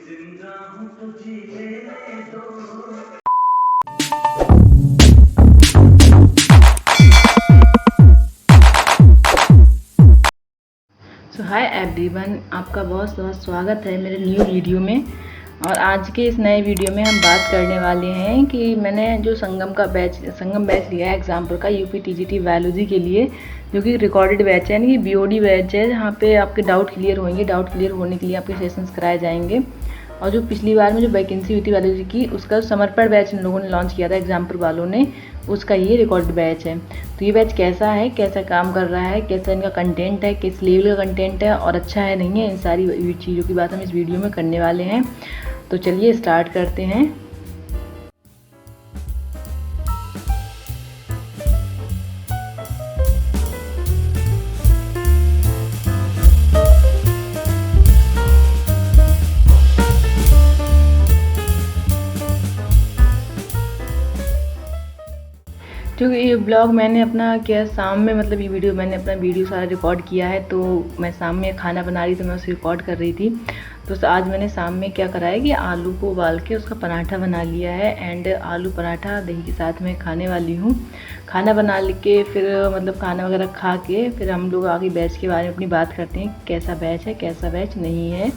जिंदा हूँ तो जी लेने दो। हाय एवरीवन, आपका बहुत बहुत स्वागत है मेरे न्यू वीडियो में। और आज के इस नए वीडियो में हम बात करने वाले हैं कि मैंने जो संगम बैच लिया है एग्जाम्पल का यूपी टीजीटी बायोलॉजी के लिए, जो कि रिकॉर्डेड बैच है, यानी कि बीओडी बैच है, जहाँ पे आपके डाउट क्लियर होंगे। डाउट क्लियर होने के लिए आपके सेशंस कराए जाएंगे। और जो पिछली बार में जो वैकेंसी हुई थी बायोलॉजी की, उसका समर्पण बैच इन लोगों ने लॉन्च किया था एग्जाम्पल वालों ने, उसका ये रिकॉर्ड बैच है। तो ये बैच कैसा है, कैसा काम कर रहा है, कैसा इनका कंटेंट है, किस लेवल का कंटेंट है और अच्छा है नहीं है, इन सारी चीज़ों की बात हम इस वीडियो में करने वाले हैं। तो चलिए स्टार्ट करते हैं। क्योंकि ये ब्लॉग मैंने अपना किया शाम में, मतलब ये वीडियो मैंने अपना वीडियो सारा रिकॉर्ड किया है। तो मैं शाम में खाना बना रही, तो मैं उसे रिकॉर्ड कर रही थी। तो आज मैंने शाम में क्या करा है कि आलू को उबाल के उसका पराठा बना लिया है, एंड आलू पराठा दही के साथ में खाने वाली हूँ। खाना बना के फिर मतलब खाना वगैरह खा के फिर हम लोग आगे बैच के बारे में अपनी बात करते हैं, कैसा बैच है कैसा बैच नहीं है।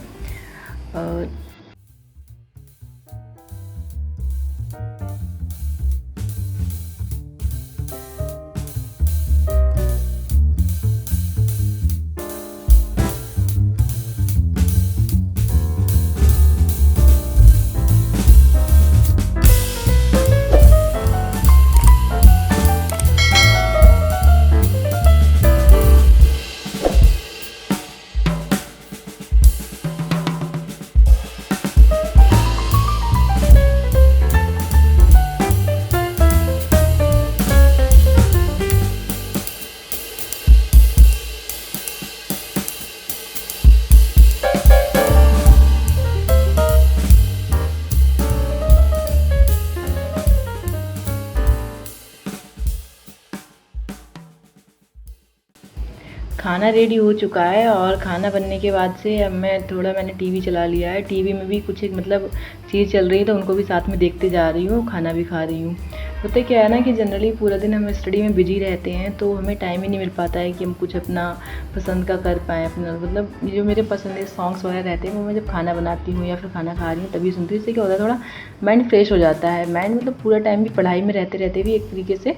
खाना रेडी हो चुका है और खाना बनने के बाद से अब मैंने टीवी चला लिया है। टीवी में भी कुछ एक मतलब चीज़ चल रही है, तो उनको भी साथ में देखते जा रही हूँ, खाना भी खा रही हूँ। होता क्या है ना कि जनरली पूरा दिन हम स्टडी में बिजी रहते हैं, तो हमें टाइम ही नहीं मिल पाता है कि हम कुछ अपना पसंद का कर पाएँ। अपना मतलब जो मेरे पसंदीदा सॉन्ग्स वगैरह रहते हैं वो मैं जब खाना बनाती हूँ या फिर खाना खा रही हूँ तभी सुनती हूँ। इससे क्या होता है, थोड़ा माइंड फ्रेश हो जाता है। माइंड मतलब पूरा टाइम भी पढ़ाई में रहते रहते भी एक तरीके से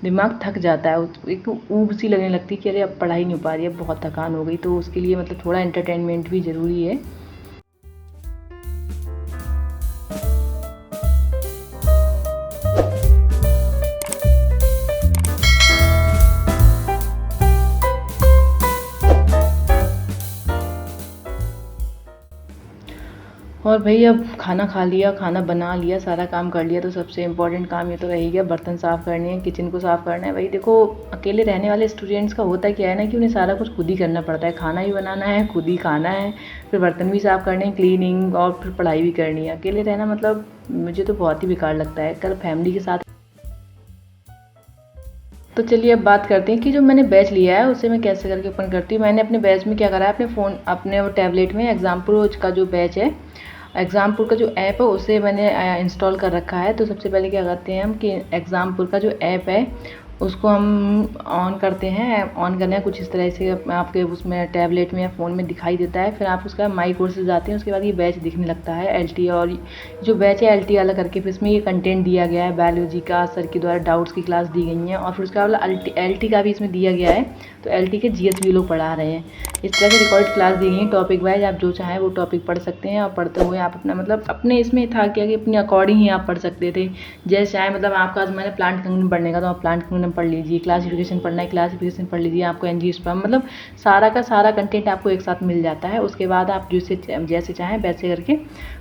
दिमाग थक जाता है, एक ऊब सी लगने लगती है कि अरे अब पढ़ाई नहीं हो पा रही है, अब बहुत थकान हो गई। तो उसके लिए मतलब थोड़ा एंटरटेनमेंट भी ज़रूरी है। और भाई अब खाना खा लिया, खाना बना लिया, सारा काम कर लिया, तो सबसे इम्पोर्टेंट काम ये तो रह गया, बर्तन साफ़ करने हैं, किचन को साफ़ करना है। भाई देखो, अकेले रहने वाले स्टूडेंट्स का होता क्या है ना कि उन्हें सारा कुछ खुद ही करना पड़ता है। खाना भी बनाना है, खुद ही खाना है, फिर बर्तन भी साफ़ करने हैं, क्लीनिंग, और फिर पढ़ाई भी करनी है। अकेले रहना मतलब मुझे तो बहुत ही बेकार लगता है। कल फैमिली के साथ। तो चलिए अब बात करते हैं कि जो मैंने बैच लिया है उसे मैं कैसे करके ओपन करती हूँ। मैंने अपने बैच में क्या करा है, अपने वो टैबलेट में एग्जाम्पल का जो बैच है, एग्जाम्पल का जो ऐप है उसे मैंने इंस्टॉल कर रखा है। तो सबसे पहले क्या करते हैं हम कि एग्जाम्पल का जो ऐप है उसको हम ऑन करते हैं। ऑन करना है कुछ इस तरह से, आपके उसमें टैबलेट में या फ़ोन में दिखाई देता है। फिर आप उसका माई कोर्सेज जाते हैं, उसके बाद ये बैच दिखने लगता है एलटी। और जो बैच है एलटी वाला करके, फिर इसमें ये कंटेंट दिया गया है, बायोलॉजी का सर के द्वारा डाउट्स की क्लास दी गई हैं, और फिर उसका वाला एलटी का भी इसमें दिया गया है। तो एलटी के जीएस भी लोग पढ़ा रहे हैं। इस तरह से रिकॉर्ड क्लास दी गई है टॉपिक वाइज। आप जो चाहें वो टॉपिक पढ़ सकते हैं, और पढ़ते हुए आप अपना मतलब अपने इसमें था क्या कि अपने अकॉर्डिंग ही आप पढ़ सकते थे, जैसे चाहे। मतलब आपका आज मैंने प्लांट किंगडम पढ़ने का, तो आप प्लांट किंगडम पढ़ लीजिए। क्लासिफिकेशन पढ़ना है, क्लासिफिकेशन पढ़ लीजिए। आपको एंजियोस्पर्म मतलब सारा का सारा कंटेंट आपको एक साथ मिल जाता है। उसके बाद आप जैसे चाहें वैसे करके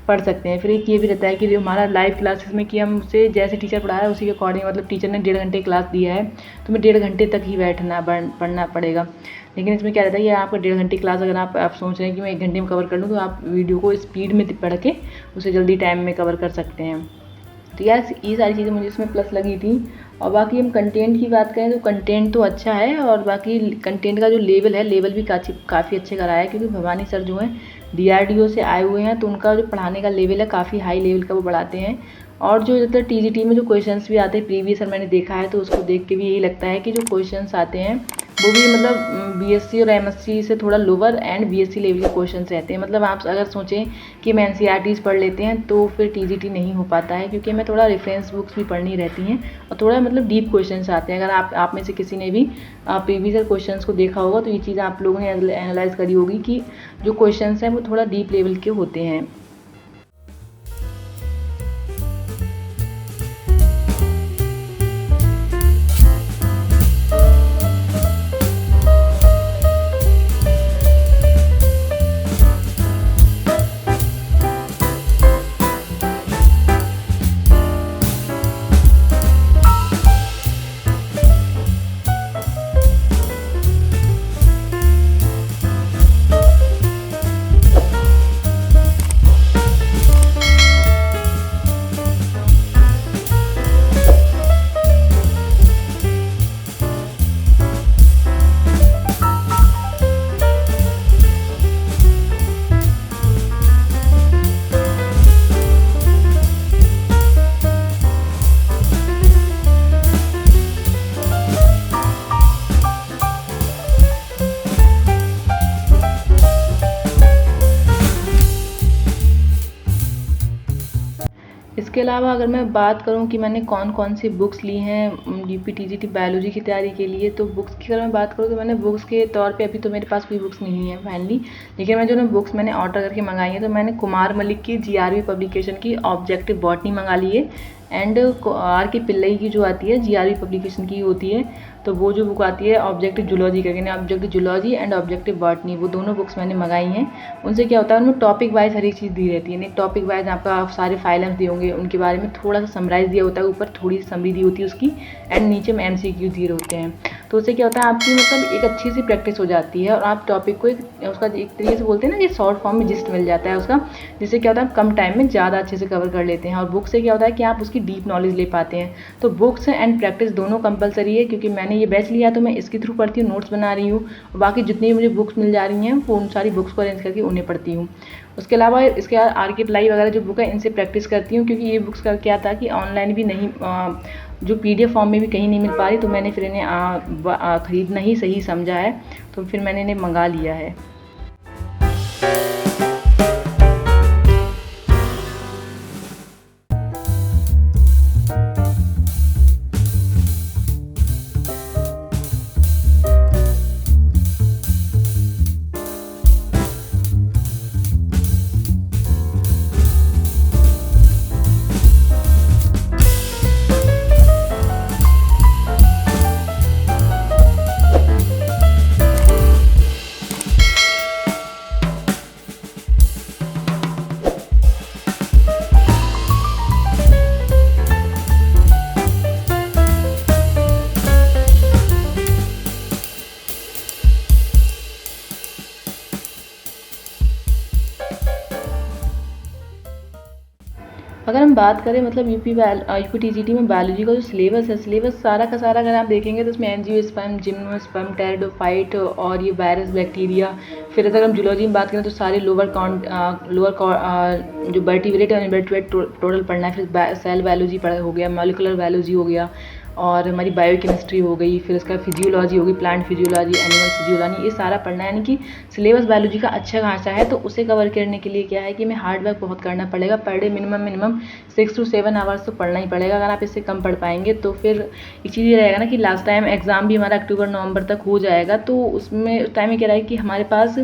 पढ़ सकते हैं। फिर एक ये भी रहता है कि जो हमारा लाइव क्लासेस में कि हम उसे जैसे टीचर पढ़ा रहा है उसी के अकॉर्डिंग, मतलब टीचर ने 1.5 घंटे क्लास दिया है तो हमें 1.5 घंटे तक ही पढ़ना पड़ेगा। लेकिन इसमें क्या रहता है, ये आपका 1.5 घंटे क्लास अगर आप सोच रहे हैं कि मैं 1 घंटे में कवर कर लूँ, तो आप वीडियो को स्पीड में पढ़ के उसे जल्दी टाइम में कवर कर सकते हैं। तो यार ये सारी चीज़ें मुझे इसमें प्लस लगी थी। और बाकी हम कंटेंट की बात करें तो कंटेंट तो अच्छा है, और बाकी कंटेंट का जो लेवल है, लेवल भी काफ़ी अच्छे कराया है। क्योंकि भवानी सर जो हैं DRDO से आए हुए हैं, तो उनका जो पढ़ाने का लेवल है काफ़ी हाई लेवल का वो पढ़ाते हैं। और जो ज़्यादातर TGT में जो क्वेश्चंस भी आते हैं प्रीवियस ईयर मैंने देखा है, तो उसको देख के भी यही लगता है कि जो क्वेश्चंस आते हैं वो भी मतलब BSc और MSc से थोड़ा लोअर एंड BSc लेवल के क्वेश्चंस रहते हैं। मतलब आप अगर सोचें कि मैं NCERTs पढ़ लेते हैं तो फिर TGT नहीं हो पाता है, क्योंकि हमें थोड़ा रेफरेंस बुक्स भी पढ़नी रहती हैं और थोड़ा मतलब डीप क्वेश्चंस आते हैं। अगर आप में से किसी ने भी प्रीवियस ईयर क्वेश्चंस को देखा होगा तो ये चीज़ आप लोगों ने एनालाइज करी होगी कि जो क्वेश्चंस हैं वो थोड़ा डीप लेवल के होते हैं। इसके अलावा अगर मैं बात करूं कि मैंने कौन कौन सी बुक्स ली हैं UP TGT बायोलॉजी की तैयारी के लिए, तो बुक्स की अगर मैं बात करूं तो मैंने बुक्स के तौर पे अभी तो मेरे पास कोई बुक्स नहीं है फाइनली, लेकिन मैं जो ना बुक्स मैंने ऑर्डर करके मंगाई है, तो मैंने कुमार मलिक की GRV पब्लिकेशन की ऑब्जेक्टिव बॉटनी मंगा ली है एंड RK पिल्लई की जो आती है GRV पब्लिकेशन की होती है, तो वो जो बुक आती है ऑब्जेक्टिव जूलॉजी करके, objective zoology and objective botany, वो दोनों बुक्स मैंने मंगाई हैं। उनसे क्या होता है, उनमें टॉपिक वाइज हर एक चीज़ दी रहती है, नहीं टॉपिक वाइज आपका सारे फाइलम्स दिए होंगे, उनके बारे में थोड़ा सा समराइज दिया होता है, ऊपर थोड़ी सी समरी दी होती है उसकी, एंड नीचे में MCQ दिए होते हैं। तो उससे क्या होता है, आपकी मतलब एक अच्छी सी प्रैक्टिस हो जाती है और आप टॉपिक को उसका एक तरीके से बोलते हैं ना कि शॉर्ट फॉर्म में जिस्ट मिल जाता है उसका, जिससे क्या होता है आप कम टाइम में ज़्यादा अच्छे से कवर कर लेते हैं। और बुक से क्या होता है कि आप उसकी डीप नॉलेज ले पाते हैं। तो बुक्स एंड प्रैक्टिस दोनों कंपलसरी है, क्योंकि मैंने ये बैच लिया तो मैं इसके थ्रू पढ़ती हूँ, नोट्स बना रही हूँ, और बाकी जितनी मुझे बुक्स मिल जा रही हैं वो उन सारी बुक्स को अरेंज करके उन्हें पढ़ती हूँ। उसके अलावा इसके बाद RK पिल्लई वगैरह जो बुक है इनसे प्रैक्टिस करती हूँ, क्योंकि ये बुक्स का क्या था कि ऑनलाइन भी नहीं, जो PDF फॉर्म में भी कहीं नहीं मिल पा रही, तो मैंने फिर इन्हें ख़रीदना ही सही समझा है, तो फिर मैंने इन्हें मंगा लिया है। अगर हम बात करें मतलब UP TGT में बायोलॉजी का जो सिलेबस है, सिलेबस सारा का सारा अगर आप देखेंगे तो उसमें एंजियोस्पर्म, जिम्नोस्पर्म, टेरिडोफाइट और ये वायरस, बैक्टीरिया, फिर अगर हम जूलॉजी में बात करें तो सारे लोअर जो वर्टिब्रेट और इनवर्टिब्रेट टोटल पढ़ना है, फिर सेल बायोलॉजी पढ़ा हो गया, मॉलिकुलर बायोलॉजी हो गया, और हमारी बायोकेमिस्ट्री हो गई, फिर उसका फिजियोलॉजी होगी, प्लांट फिजियोलॉजी, एनिमल फिजियोलॉजी, ये सारा पढ़ना है। यानी कि सिलेबस बायोलॉजी का अच्छा खासा है, तो उसे कवर करने के लिए क्या है कि हमें हार्ड वर्क बहुत करना पड़ेगा। Per day minimum 6 to 7 hours तो पढ़ना ही पड़ेगा। अगर आप इससे कम पढ़ पाएंगे तो फिर एक चीज़ ये रहेगा ना कि लास्ट टाइम एग्ज़ाम भी हमारा अक्टूबर-नवंबर तक हो जाएगा, तो उसमें उस टाइम में क्या रहेगा कि हमारे पास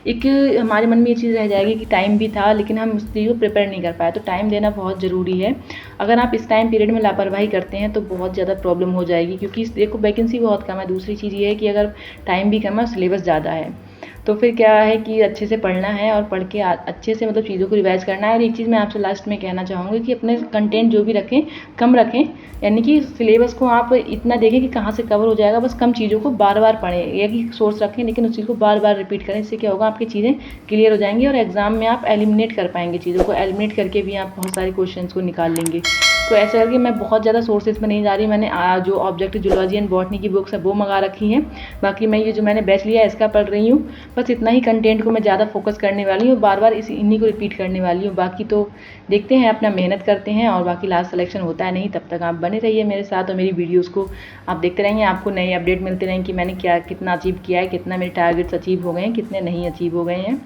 एक हमारे मन में ये चीज़ रह जाएगी कि टाइम भी था लेकिन हम उस चीज़ को प्रिपेयर नहीं कर पाए। तो टाइम देना बहुत ज़रूरी है। अगर आप इस टाइम पीरियड में लापरवाही करते हैं तो बहुत ज़्यादा प्रॉब्लम हो जाएगी, क्योंकि देखो वैकेंसी बहुत कम है। दूसरी चीज़ ये है कि अगर टाइम भी कम है, सिलेबस ज़्यादा है, तो फिर क्या है कि अच्छे से पढ़ना है और पढ़ के अच्छे से मतलब चीज़ों को रिवाइज़ करना है। और एक चीज़ मैं आपसे लास्ट में कहना चाहूँगी कि अपने कंटेंट जो भी रखें कम रखें, यानी कि सिलेबस को आप इतना देखें कि कहाँ से कवर हो जाएगा, बस कम चीज़ों को बार बार पढ़ें। एक ही सोर्स रखें लेकिन उस चीज़ को बार बार रिपीट करें। इससे क्या होगा, आपकी चीज़ें क्लियर हो जाएंगी और एग्ज़ाम में आप एलिमिनेट कर पाएंगे, चीज़ों को एलिमिनेट करके भी आप बहुत सारे क्वेश्चन को निकाल लेंगे। तो ऐसे करके मैं बहुत ज़्यादा सोर्सेज में नहीं जा रही। मैंने जो ऑब्जेक्टिव जूलॉजी एंड बॉटनी की बुक्स है वो मंगा रखी हैं। बाकी मैं ये जो मैंने बैच लिया है इसका पढ़ रही हूँ। बस इतना ही कंटेंट को मैं ज़्यादा फोकस करने वाली हूँ, बार बार इन्हीं को रिपीट करने वाली हूँ। बाकी तो देखते हैं, अपना मेहनत करते हैं और बाकी लास्ट सिलेक्शन होता है नहीं। तब तक आप बने रहिए मेरे साथ और मेरी वीडियोज़ को आप देखते रहेंगे। आपको नए अपडेट मिलते रहेंगे कि मैंने क्या कितना अचीव किया है, कितना मेरे टारगेट्स अचीव हो गए हैं, कितने नहीं अचीव हो गए हैं।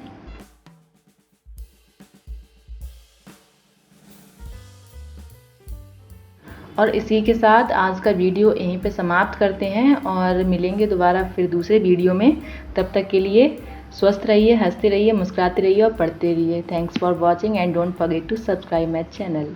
और इसी के साथ आज का वीडियो यहीं पे समाप्त करते हैं और मिलेंगे दोबारा फिर दूसरे वीडियो में। तब तक के लिए स्वस्थ रहिए, हंसते रहिए, मुस्कुराते रहिए और पढ़ते रहिए। Thanks for watching and don't forget to subscribe my channel.